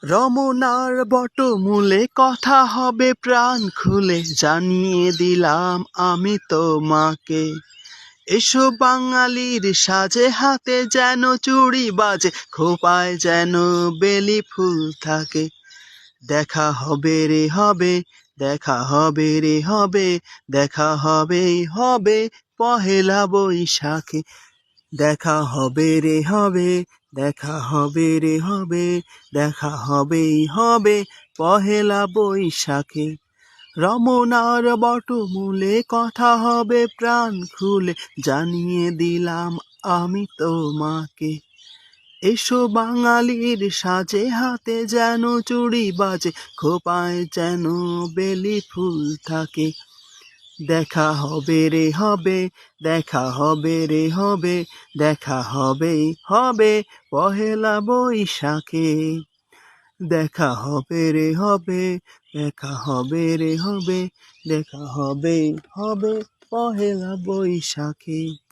রমনার বটমূলে কথা হবে প্রাণ খুলে, জানিয়ে দিলাম আমি তোমাকে। এসো বাঙালির সাজে, হাতে যেন চুড়ি বাজে, খোপায় যেন বেলি ফুল থাকে। দেখা হবে রে হবে, দেখা হবে রে হবে, দেখা হবেই হবে পহেলা বৈশাখে। দেখা হবে রে হবে, দেখা হবে রে হবে, দেখা হবেই হবে পহেলা বৈশাখে। রমনার বটমূলে কথা হবে প্রাণ খুলে, জানিয়ে দিলাম আমি তোমাকে। এসো বাঙালির সাজে, হাতে যেন চুড়ি বাজে, খোপায় যেন বেলি ফুল থাকে। দেখা হবে রে হবে, দেখা হবে রে হবে, দেখা হবেই হবে পহেলা বৈশাখে। দেখা হবে রে হবে, দেখা হবে রে হবে, দেখা হবেই হবে পহেলা বৈশাখে।